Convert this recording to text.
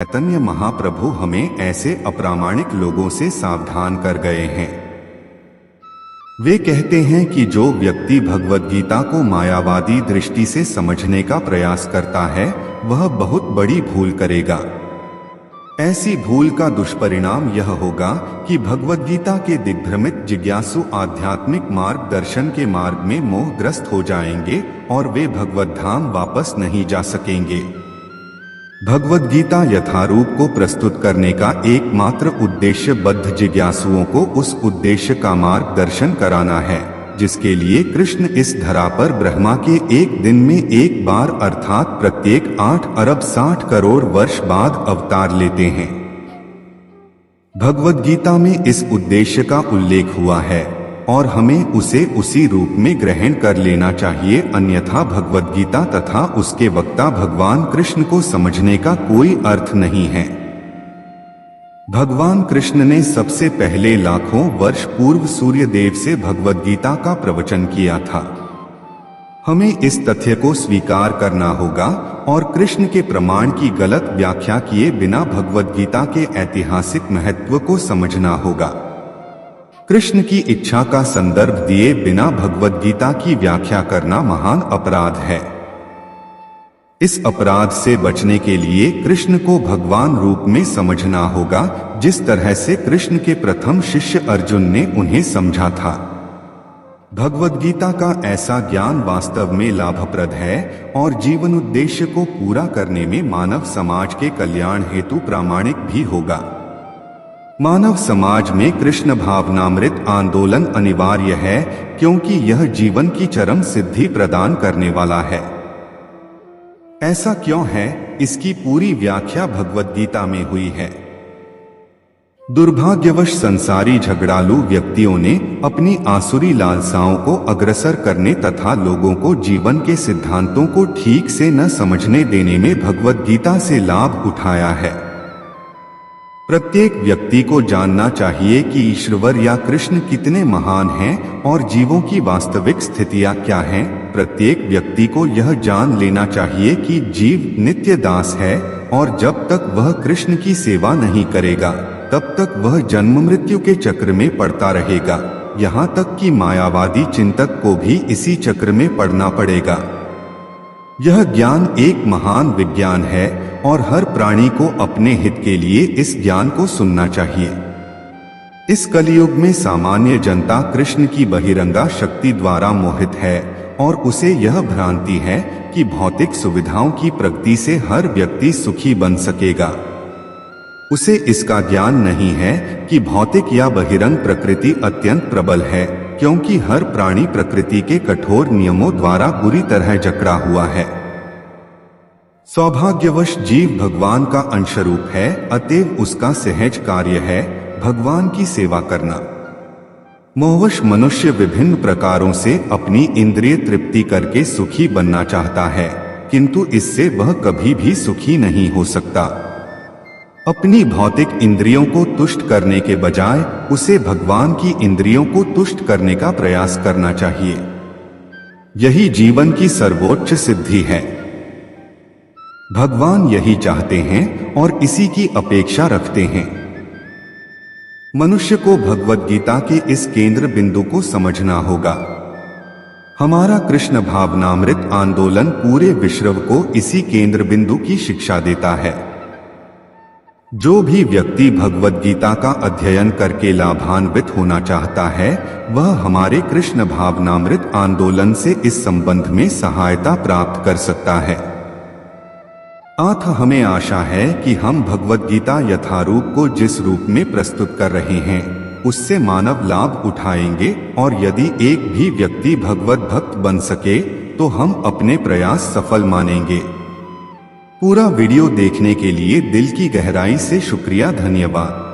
चैतन्य महाप्रभु हमें ऐसे अप्रामाणिक लोगों से सावधान कर गए हैं। वे कहते हैं कि जो व्यक्ति भगवद गीता को मायावादी दृष्टि से समझने का प्रयास करता है वह बहुत बड़ी भूल करेगा। ऐसी भूल का दुष्परिणाम यह होगा कि भगवद गीता के दिग्भ्रमित जिज्ञासु आध्यात्मिक मार्गदर्शन के मार्ग में मोहग्रस्त हो जाएंगे और वे भगवद धाम वापस नहीं जा सकेंगे। भगवद गीता यथारूप को प्रस्तुत करने का एकमात्र उद्देश्य बद्ध जिज्ञासुओं को उस उद्देश्य का मार्गदर्शन कराना है जिसके लिए कृष्ण इस धरा पर ब्रह्मा के एक दिन में एक बार अर्थात प्रत्येक 8 अरब 60 करोड़ वर्ष बाद अवतार लेते हैं। भगवद गीता में इस उद्देश्य का उल्लेख हुआ है और हमें उसे उसी रूप में ग्रहण कर लेना चाहिए, अन्यथा भगवद गीता तथा उसके वक्ता भगवान कृष्ण को समझने का कोई अर्थ नहीं है। भगवान कृष्ण ने सबसे पहले लाखों वर्ष पूर्व सूर्य देव से भगवद गीता का प्रवचन किया था। हमें इस तथ्य को स्वीकार करना होगा और कृष्ण के प्रमाण की गलत व्याख्या किए बिना भगवद गीता के ऐतिहासिक महत्व को समझना होगा। कृष्ण की इच्छा का संदर्भ दिए बिना भगवद गीता की व्याख्या करना महान अपराध है। इस अपराध से बचने के लिए कृष्ण को भगवान रूप में समझना होगा, जिस तरह से कृष्ण के प्रथम शिष्य अर्जुन ने उन्हें समझा था। भगवद गीता का ऐसा ज्ञान वास्तव में लाभप्रद है और जीवन उद्देश्य को पूरा करने में मानव समाज के कल्याण हेतु प्रामाणिक भी होगा। मानव समाज में कृष्ण भावनामृत आंदोलन अनिवार्य है क्योंकि यह जीवन की चरम सिद्धि प्रदान करने वाला है। ऐसा क्यों है, इसकी पूरी व्याख्या भगवद गीता में हुई है। दुर्भाग्यवश संसारी झगड़ालू व्यक्तियों ने अपनी आसुरी लालसाओं को अग्रसर करने तथा लोगों को जीवन के सिद्धांतों को ठीक से न समझने देने में भगवद गीता से लाभ उठाया है। प्रत्येक व्यक्ति को जानना चाहिए कि ईश्वर या कृष्ण कितने महान हैं और जीवों की वास्तविक स्थितियां क्या हैं। प्रत्येक व्यक्ति को यह जान लेना चाहिए कि जीव नित्य दास है और जब तक वह कृष्ण की सेवा नहीं करेगा तब तक वह जन्म मृत्यु के चक्र में पड़ता रहेगा। यहाँ तक कि मायावादी चिंतक को भी इसी चक्र में पड़ना पड़ेगा। यह ज्ञान एक महान विज्ञान है और हर प्राणी को अपने हित के लिए इस ज्ञान को सुनना चाहिए। इस कलयुग में सामान्य जनता कृष्ण की बहिरंगा शक्ति द्वारा मोहित है और उसे यह भ्रांति है कि भौतिक सुविधाओं की प्रगति से हर व्यक्ति सुखी बन सकेगा। उसे इसका ज्ञान नहीं है कि भौतिक या बहिरंग प्रकृति अत्यंत प्रबल है, क्योंकि हर प्राणी प्रकृति के कठोर नियमों द्वारा बुरी तरह जकड़ा हुआ है। सौभाग्यवश जीव भगवान का अंशरूप है, अतएव उसका सहज कार्य है भगवान की सेवा करना। मोहवश मनुष्य विभिन्न प्रकारों से अपनी इंद्रिय तृप्ति करके सुखी बनना चाहता है, किंतु इससे वह कभी भी सुखी नहीं हो सकता। अपनी भौतिक इंद्रियों को तुष्ट करने के बजाय उसे भगवान की इंद्रियों को तुष्ट करने का प्रयास करना चाहिए। यही जीवन की सर्वोच्च सिद्धि है। भगवान यही चाहते हैं और इसी की अपेक्षा रखते हैं। मनुष्य को भगवद गीता के इस केंद्र बिंदु को समझना होगा। हमारा कृष्ण भावनामृत आंदोलन पूरे विश्व को इसी केंद्र बिंदु की शिक्षा देता है। जो भी व्यक्ति भगवद गीता का अध्ययन करके लाभान्वित होना चाहता है वह हमारे कृष्ण भावनामृत आंदोलन से इस संबंध में सहायता प्राप्त कर सकता है। अतः हमें आशा है कि हम भगवद गीता यथारूप को जिस रूप में प्रस्तुत कर रहे हैं उससे मानव लाभ उठाएंगे और यदि एक भी व्यक्ति भगवद भक्त बन सके तो हम अपने प्रयास सफल मानेंगे। पूरा वीडियो देखने के लिए दिल की गहराई से शुक्रिया, धन्यवाद।